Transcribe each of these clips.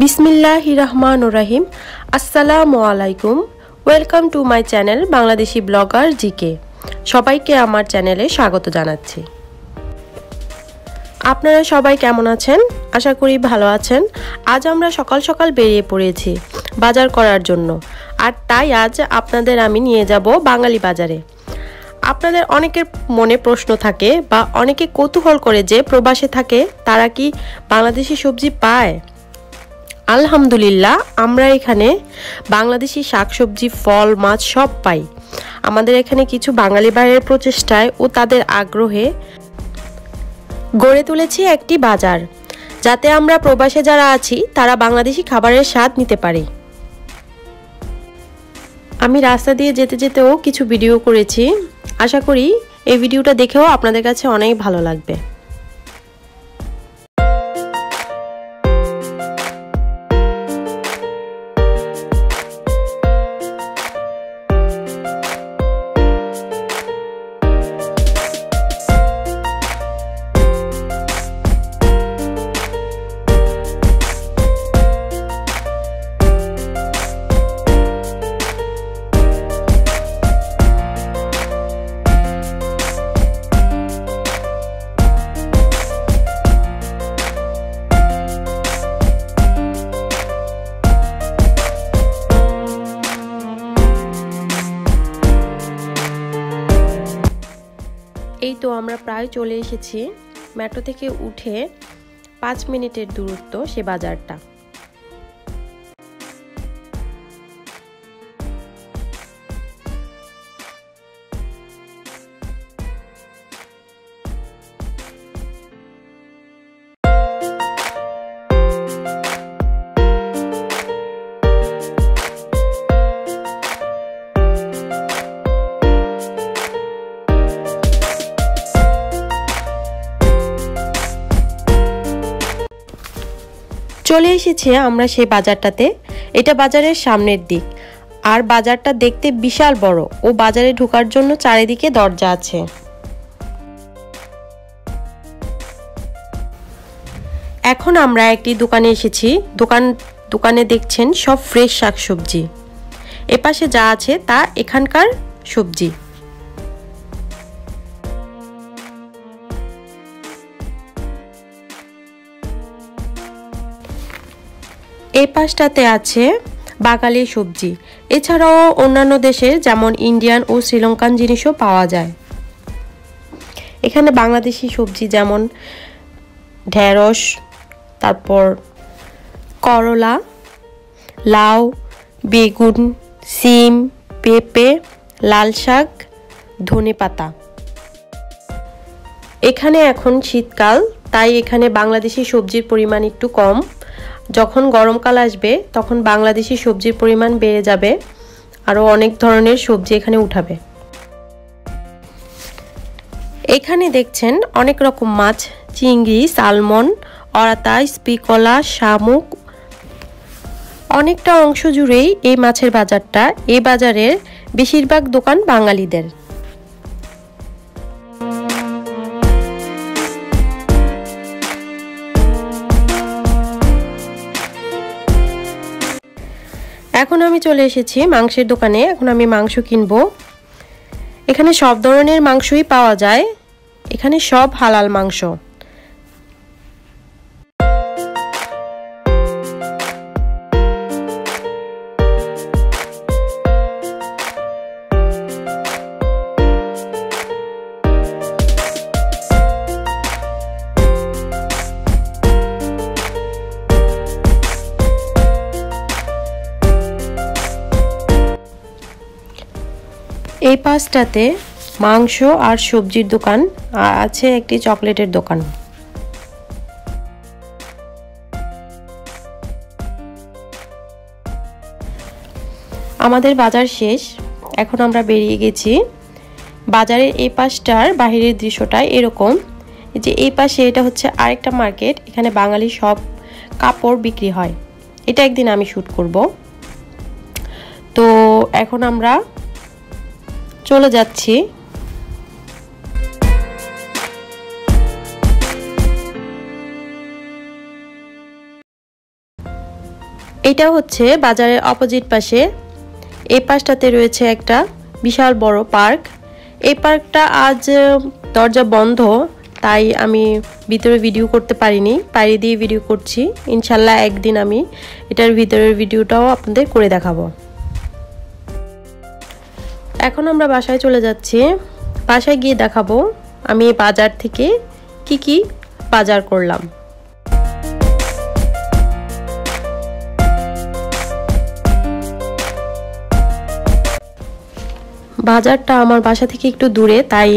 बिस्मिल्लाहिर्रहमानिर्रहीम আসসালামুআলাইকুম welcome to my channel Bangladeshi blogger GK সবাইকে আমার চ্যানেলে স্বাগত জানাচ্ছি। আপনারা সবাই কেমন আছেন? আশা করি ভালো আছেন। আজ আমরা সকাল সকাল বেরিয়ে পড়েছি বাজার করার জন্য, আর তাই আজ আপনাদের আমি নিয়ে যাব বাঙালি বাজারে। আপনাদের অনেকের মনে প্রশ্ন থাকে বা অনেকে কৌতূহল করে যে প্রবাসে থাকে তারা কি বাংলাদেশি সবজি পায়। আলহামদুলিল্লাহ, আমরা এখানে বাংলাদেশি শাকসবজি, ফল, মাছ সব পাই। আমাদের এখানে কিছু বাঙালি ভাইয়ের প্রচেষ্টায় ও তাদের আগ্রহে গড়ে তুলেছি একটি বাজার, যাতে আমরা প্রবাসে যারা আছি তারা বাংলাদেশি খাবারের স্বাদ নিতে পারি। আমি রাস্তা দিয়ে যেতে যেতেও কিছু ভিডিও করেছি, আশা করি এই ভিডিওটা দেখেও আপনাদের কাছে অনেক ভালো লাগবে। এই তো আমরা প্রায় চলে এসেছি। মেট্রো থেকে উঠে 5 মিনিটের দূরত্ব সে বাজারটা। চলে এসেছি আমরা সেই বাজারটাতে। এটা বাজারের সামনের দিক, আর বাজারটা দেখতে বিশাল বড় ও বাজারে ঢোকার জন্য চারিদিকে দরজা আছে। এখন আমরা একটি দোকানে এসেছি। দোকানে দেখছেন সব ফ্রেশ শাকসবজি। এপাশে যা আছে তা এখানকার সবজি। এই পাশটাতে আছে বাঙালি সবজি, এছাড়াও অন্যান্য দেশের যেমন ইন্ডিয়ান ও শ্রীলঙ্কান জিনিসও পাওয়া যায়। এখানে বাংলাদেশি সবজি যেমন ঢেঁড়স, তারপর করলা, লাউ, বেগুন, সিম, পেঁপে, লাল শাক, ধনেপাতা। এখানে এখন শীতকাল, তাই এখানে বাংলাদেশি সবজির পরিমাণ একটু কম। যখন গরমকাল আসবে তখন বাংলাদেশি সবজির পরিমাণ বেড়ে যাবে, আরও অনেক ধরনের সবজি এখানে উঠাবে। এখানে দেখছেন অনেক রকম মাছ, চিংড়ি, সালমন, অরাতা, স্পিকলা, শামুক। অনেকটা অংশ জুড়েই এই মাছের বাজারটা। এই বাজারের বেশিরভাগ দোকান বাঙালিদের। এখন আমি চলে এসেছি মাংসের দোকানে। এখন আমি মাংস কিনবো। এখানে সব ধরনের মাংসই পাওয়া যায়। এখানে সব হালাল মাংস। এই পাশটাতে মাংস আর সবজির দোকান, আর আছে একটি চকলেটের দোকান। আমাদের বাজার শেষ, এখন আমরা বেরিয়ে গেছি। বাজারের এই পাশটার বাহিরের দৃশ্যটা এরকম যে এই পাশে এটা হচ্ছে আরেকটা মার্কেট। এখানে বাঙালি সব কাপড় বিক্রি হয়। এটা একদিন আমি শ্যুট করব। তো এখন আমরা চলে যাচ্ছি। এটা হচ্ছে বাজারের অপোজিট পাশে। এই পাশটাতে রয়েছে একটা বিশাল বড় পার্ক। এই পার্কটা আজ দরজা বন্ধ, তাই আমি ভিতরে ভিডিও করতে পারিনি, বাইরে দিয়ে ভিডিও করছি। ইনশাল্লাহ একদিন আমি এটার ভিতরের ভিডিওটাও আপনাদের করে দেখাবো। এখন আমরা বাসায় চলে যাচ্ছি। বাসায় গিয়ে দেখাবো আমি বাজার থেকে কি বাজার করলাম। বাজারটা আমার বাসা থেকে একটু দূরে, তাই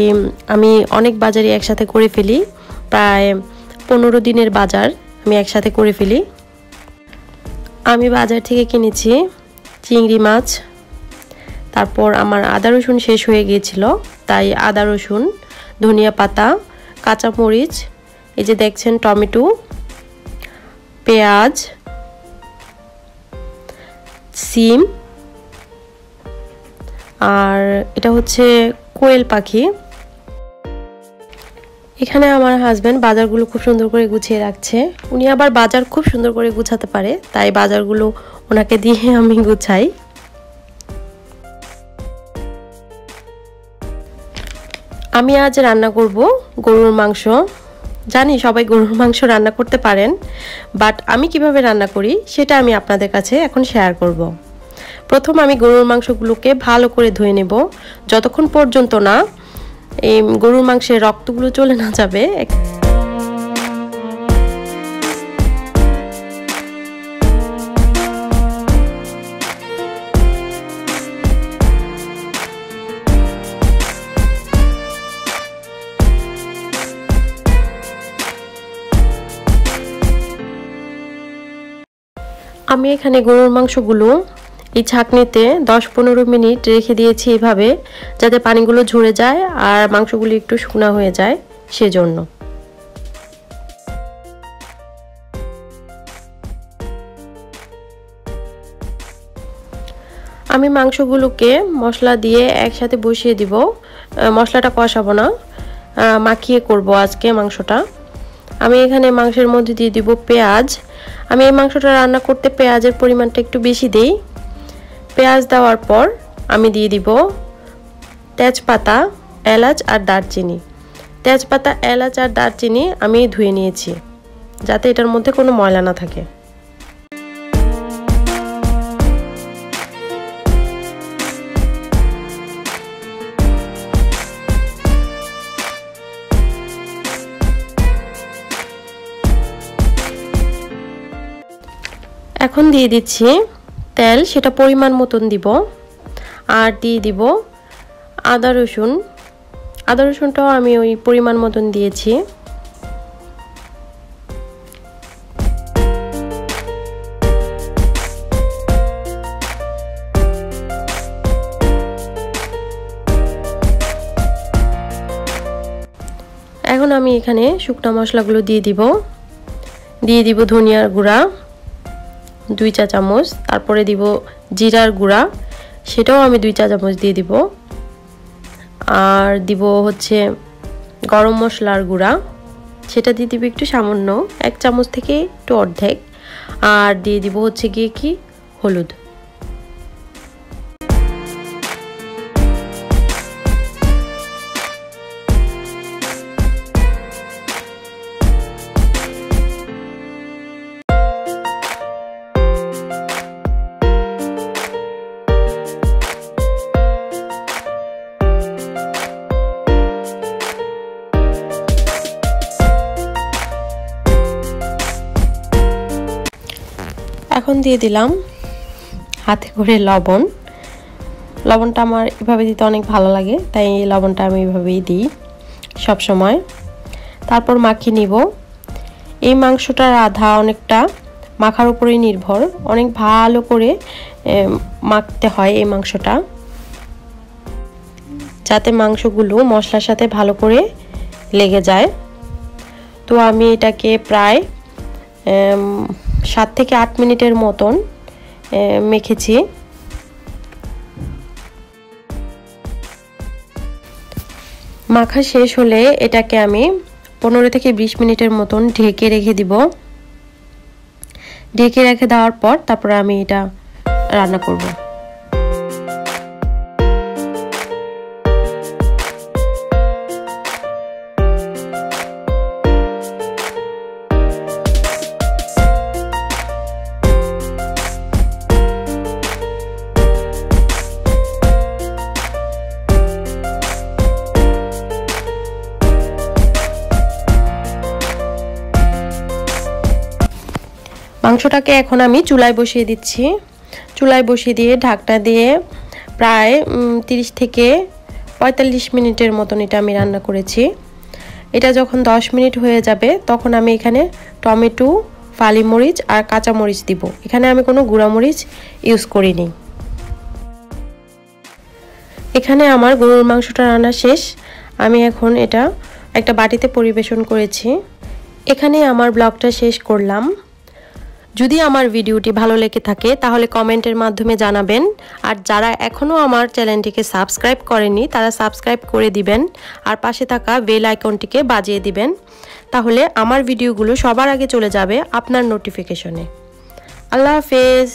আমি অনেক বাজারই একসাথে করে ফেলি। প্রায় 15 দিনের বাজার আমি একসাথে করে ফেলি। আমি বাজার থেকে কিনেছি চিংড়ি মাছ, তারপর আমার আদা রসুন শেষ হয়ে গিয়েছিল, তাই আদা রসুন, ধনিয়া পাতা, কাঁচামরিচ, এই যে দেখছেন টমেটো, পেঁয়াজ, সিম, আর এটা হচ্ছে কোয়েল পাখি। এখানে আমার হাজবেন্ড বাজারগুলো খুব সুন্দর করে গুছিয়ে রাখছে। উনি আবার বাজার খুব সুন্দর করে গুছাতে পারে, তাই বাজারগুলো ওনাকে দিয়ে আমি গুছাই। আমি আজ রান্না করব গরুর মাংস। জানি সবাই গরুর মাংস রান্না করতে পারেন, বাট আমি কিভাবে রান্না করি সেটা আমি আপনাদের কাছে এখন শেয়ার করব। প্রথম আমি গরুর মাংসগুলোকে ভালো করে ধুয়ে নেব, যতক্ষণ পর্যন্ত না এই গরুর মাংসের রক্তগুলো চলে না যাবে। আমি এখানে গরুর মাংসগুলো এই ছাঁকনিতে 10-15 মিনিট রেখে দিয়েছি এভাবে, যাতে পানিগুলো ঝরে যায় আর মাংসগুলো একটু শুকনা হয়ে যায় সেজন্য। আমি মাংসগুলোকে মশলা দিয়ে একসাথে বসিয়ে দিব। মশলাটা কষাবো না, মাখিয়ে করব আজকে মাংসটা। আমি এখানে মাংসের মধ্যে দিয়ে দিব পেঁয়াজ। আমি এই মাংসটা রান্না করতে পেঁয়াজের পরিমাণটা একটু বেশি দিই। পেঁয়াজ দেওয়ার পর আমি দিয়ে দিব তেজপাতা, এলাচ আর দারচিনি। তেজপাতা, এলাচ আর দারচিনি আমি ধুয়ে নিয়েছি, যাতে এটার মধ্যে কোনো ময়লা না থাকে। এখন দিয়ে দিচ্ছি তেল, সেটা পরিমাণ মতন দিব। আর দিয়ে দিব আদা রসুন। আদা রসুনটাও আমি ওই পরিমাণ মতন দিয়েছি। এখন আমি এখানে শুকনো মশলাগুলো দিয়ে দিব ধনিয়ার গুঁড়া 2 চা চামচ, তারপরে দিব জিরার গুঁড়া, সেটাও আমি 2 চা চামচ দিয়ে দিব। আর দিব হচ্ছে গরম মশলার গুঁড়া, সেটা দিয়ে দিব একটু সামান্য, 1 চামচ থেকে একটু অর্ধেক। আর দিয়ে দিব হচ্ছে গিয়ে কি হলুদ। এখন দিয়ে দিলাম হাতে করে লবণ। লবণটা আমার এভাবে দিতে অনেক ভালো লাগে, তাই এই লবণটা আমি এভাবেই দিই সব সময়। তারপর মাখিয়ে নিব। এই মাংসটার আধা অনেকটা মাখার উপরেই নির্ভর, অনেক ভালো করে মাখতে হয় এই মাংসটা, যাতে মাংসগুলো মশলার সাথে ভালো করে লেগে যায়। তো আমি এটাকে প্রায় 7 থেকে 8 মিনিটের মতন মেখেছি। মাখা শেষ হলে এটাকে আমি 15 থেকে 20 মিনিটের মতন ঢেকে রেখে দিব। ঢেকে রেখে দেওয়ার পর তারপরে আমি এটা রান্না করব। মাংসটাকে এখন আমি চুলায় বসিয়ে দিচ্ছি। চুলায় বসিয়ে দিয়ে ঢাকনা দিয়ে প্রায় 30 থেকে 45 মিনিটের মতন এটা আমি রান্না করেছি। এটা যখন 10 মিনিট হয়ে যাবে তখন আমি এখানে টমেটো, ফালি মরিচ আর কাঁচা মরিচ দিব। এখানে আমি কোনো গুঁড়া মরিচ ইউজ করিনি। এখানে আমার গরুর মাংসটা রান্না শেষ। আমি এখন এটা একটা বাটিতে পরিবেশন করেছি। এখানে আমার ব্লগটা শেষ করলাম। যদি আমার ভিডিওটি ভালো লেগে থাকে তাহলে কমেন্টের মাধ্যমে জানাবেন, আর যারা এখনও আমার চ্যানেলটিকে সাবস্ক্রাইব করেনি তারা সাবস্ক্রাইব করে দিবেন আর পাশে থাকা বেল আইকনটিকে বাজিয়ে দিবেন, তাহলে আমার ভিডিওগুলো সবার আগে চলে যাবে আপনার নোটিফিকেশনে। আল্লাহ হাফেজ।